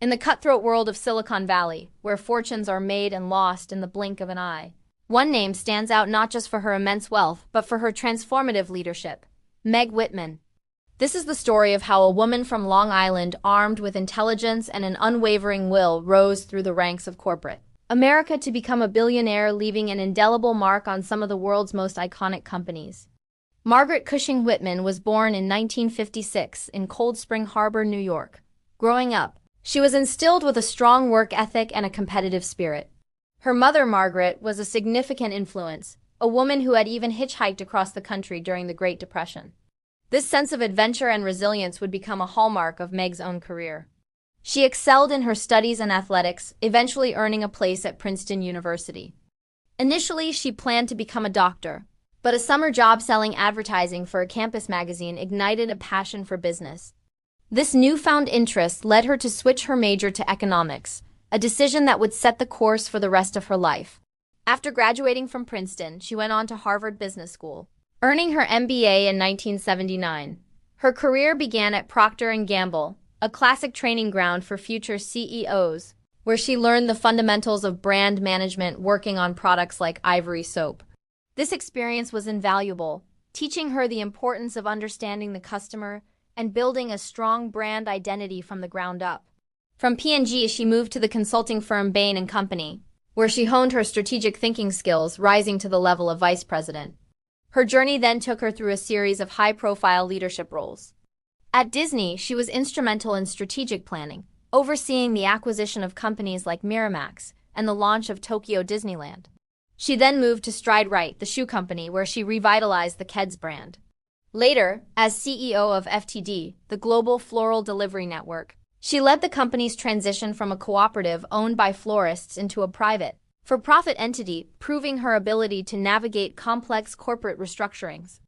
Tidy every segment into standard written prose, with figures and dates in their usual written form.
In the cutthroat world of Silicon Valley, where fortunes are made and lost in the blink of an eye, one name stands out not just for her immense wealth, but for her transformative leadership: Meg Whitman. This is the story of how a woman from Long Island, armed with intelligence and an unwavering will, rose through the ranks of corporate America to become a billionaire, leaving an indelible mark on some of the world's most iconic companies. Margaret Cushing Whitman was born in 1956 in Cold Spring Harbor, New York. Growing up, she was instilled with a strong work ethic and a competitive spirit. Her mother, Margaret, was a significant influence, a woman who had even hitchhiked across the country during the Great Depression. This sense of adventure and resilience would become a hallmark of Meg's own career. She excelled in her studies and athletics, eventually earning a place at Princeton University. Initially, she planned to become a doctor, but a summer job selling advertising for a campus magazine ignited a passion for business. This newfound interest led her to switch her major to economics, a decision that would set the course for the rest of her life. After graduating from Princeton, she went on to Harvard Business School, earning her MBA in 1979. Her career began at Procter & Gamble, a classic training ground for future CEOs, where she learned the fundamentals of brand management working on products like Ivory soap. This experience was invaluable, teaching her the importance of understanding the customer and building a strong brand identity from the ground up. From P&G, she moved to the consulting firm Bain & Company, where she honed her strategic thinking skills, rising to the level of vice president. Her journey then took her through a series of high-profile leadership roles. At Disney, she was instrumental in strategic planning, overseeing the acquisition of companies like Miramax and the launch of Tokyo Disneyland. She then moved to Stride Rite, the shoe company, where she revitalized the Keds brand. Later, as CEO of FTD, the global floral delivery network, she led the company's transition from a cooperative owned by florists into a private, for-profit entity, proving her ability to navigate complex corporate restructurings.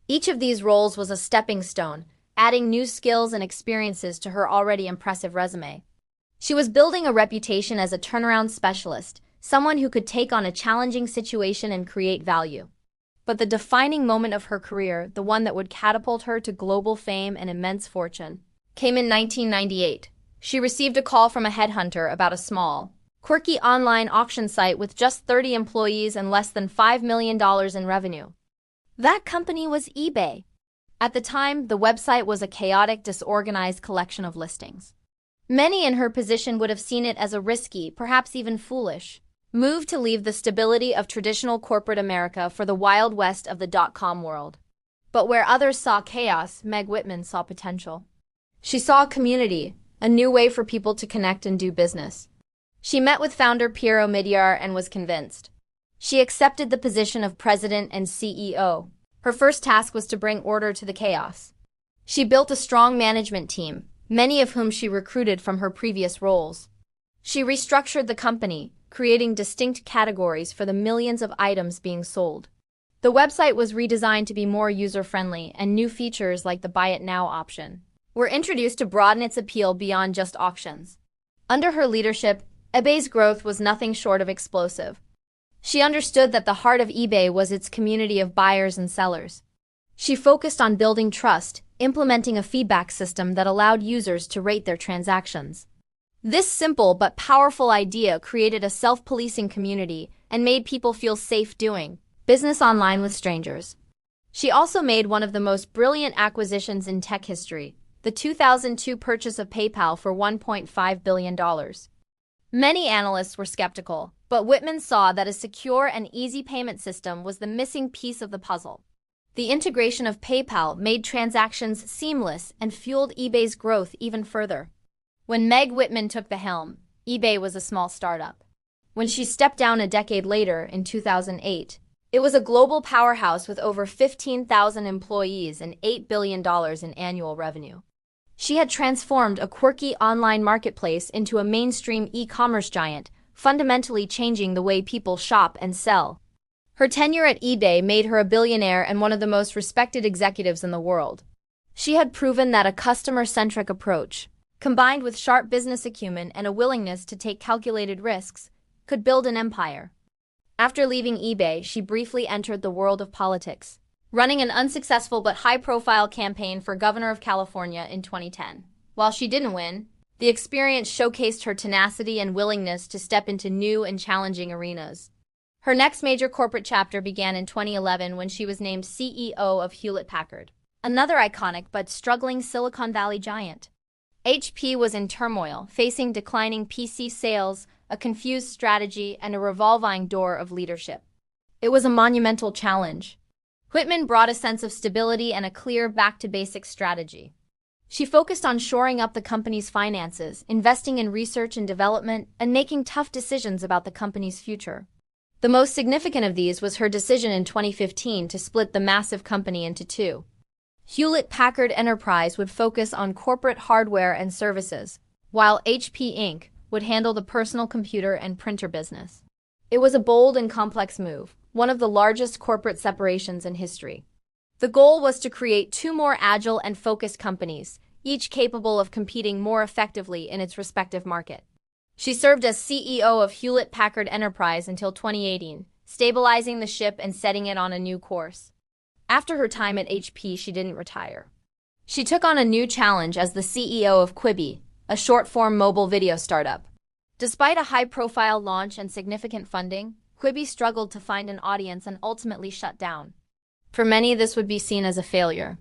Each of these roles was a stepping stone, adding new skills and experiences to her already impressive resume. She was building a reputation as a turnaround specialist, someone who could take on a challenging situation and create value. But the defining moment of her career, the one that would catapult her to global fame and immense fortune, came in 1998. She received a call from a headhunter about a small, quirky online auction site with just 30 employees and less than $5 million in revenue. That company was eBay. At the time, the website was a chaotic, disorganized collection of listings. Many in her position would have seen it as a risky, perhaps even foolish, move to leave the stability of traditional corporate America for the wild west of the dot-com world. But where others saw chaos, Meg Whitman saw potential. She saw a community, a new way for people to connect and do business. She met with founder Pierre Omidyar and was convinced. She accepted the position of president and CEO. Her first task was to bring order to the chaos. She built a strong management team, many of whom she recruited from her previous roles. She restructured the company, creating distinct categories for the millions of items being sold. The website was redesigned to be more user-friendly, and new features like the Buy It Now option were introduced to broaden its appeal beyond just auctions. Under her leadership, eBay's growth was nothing short of explosive. She understood that the heart of eBay was its community of buyers and sellers. She focused on building trust, implementing a feedback system that allowed users to rate their transactions. This simple but powerful idea created a self-policing community and made people feel safe doing business online with strangers. She also made one of the most brilliant acquisitions in tech history, the 2002 purchase of PayPal for $1.5 billion. Many analysts were skeptical, but Whitman saw that a secure and easy payment system was the missing piece of the puzzle. The integration of PayPal made transactions seamless and fueled eBay's growth even further. When Meg Whitman took the helm, eBay was a small startup. When she stepped down a decade later, in 2008, it was a global powerhouse with over 15,000 employees and $8 billion in annual revenue. She had transformed a quirky online marketplace into a mainstream e-commerce giant, fundamentally changing the way people shop and sell. Her tenure at eBay made her a billionaire and one of the most respected executives in the world. She had proven that a customer-centric approach, combined with sharp business acumen and a willingness to take calculated risks, could build an empire. After leaving eBay, she briefly entered the world of politics, running an unsuccessful but high-profile campaign for governor of California in 2010. While she didn't win, The experience showcased her tenacity and willingness to step into new and challenging arenas. Her next major corporate chapter began in 2011 when she was named CEO of Hewlett-Packard, another iconic but struggling Silicon Valley giant. HP was in turmoil, facing declining PC sales, a confused strategy, and a revolving door of leadership. It was a monumental challenge. Whitman brought a sense of stability and a clear back-to-basics strategy. She focused on shoring up the company's finances, investing in research and development, and making tough decisions about the company's future. The most significant of these was her decision in 2015 to split the massive company into two. Hewlett-Packard Enterprise would focus on corporate hardware and services, while HP Inc. would handle the personal computer and printer business. It was a bold and complex move, one of the largest corporate separations in history. The goal was to create two more agile and focused companies, each capable of competing more effectively in its respective market. She served as CEO of Hewlett-Packard Enterprise until 2018, stabilizing the ship and setting it on a new course. After her time at HP, she didn't retire. She took on a new challenge as the CEO of Quibi, a short-form mobile video startup. Despite a high-profile launch and significant funding, Quibi struggled to find an audience and ultimately shut down. For many, this would be seen as a failure.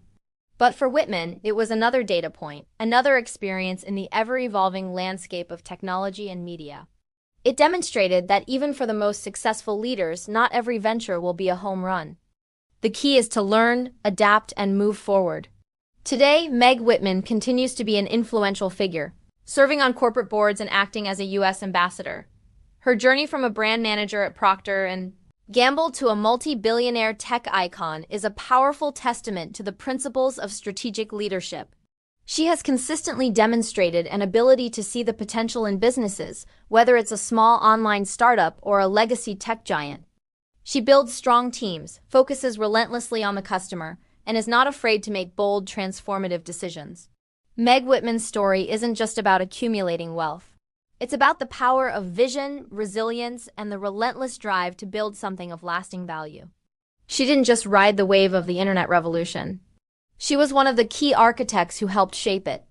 But for Whitman, it was another data point, another experience in the ever-evolving landscape of technology and media. It demonstrated that even for the most successful leaders, not every venture will be a home run. The key is to learn, adapt, and move forward. Today, Meg Whitman continues to be an influential figure, serving on corporate boards and acting as a U.S. ambassador. Her journey from a brand manager at Procter & Gamble to a multi-billionaire tech icon is a powerful testament to the principles of strategic leadership. She has consistently demonstrated an ability to see the potential in businesses, whether it's a small online startup or a legacy tech giant. She builds strong teams, focuses relentlessly on the customer, and is not afraid to make bold, transformative decisions. Meg Whitman's story isn't just about accumulating wealth. It's about the power of vision, resilience, and the relentless drive to build something of lasting value. She didn't just ride the wave of the internet revolution. She was one of the key architects who helped shape it.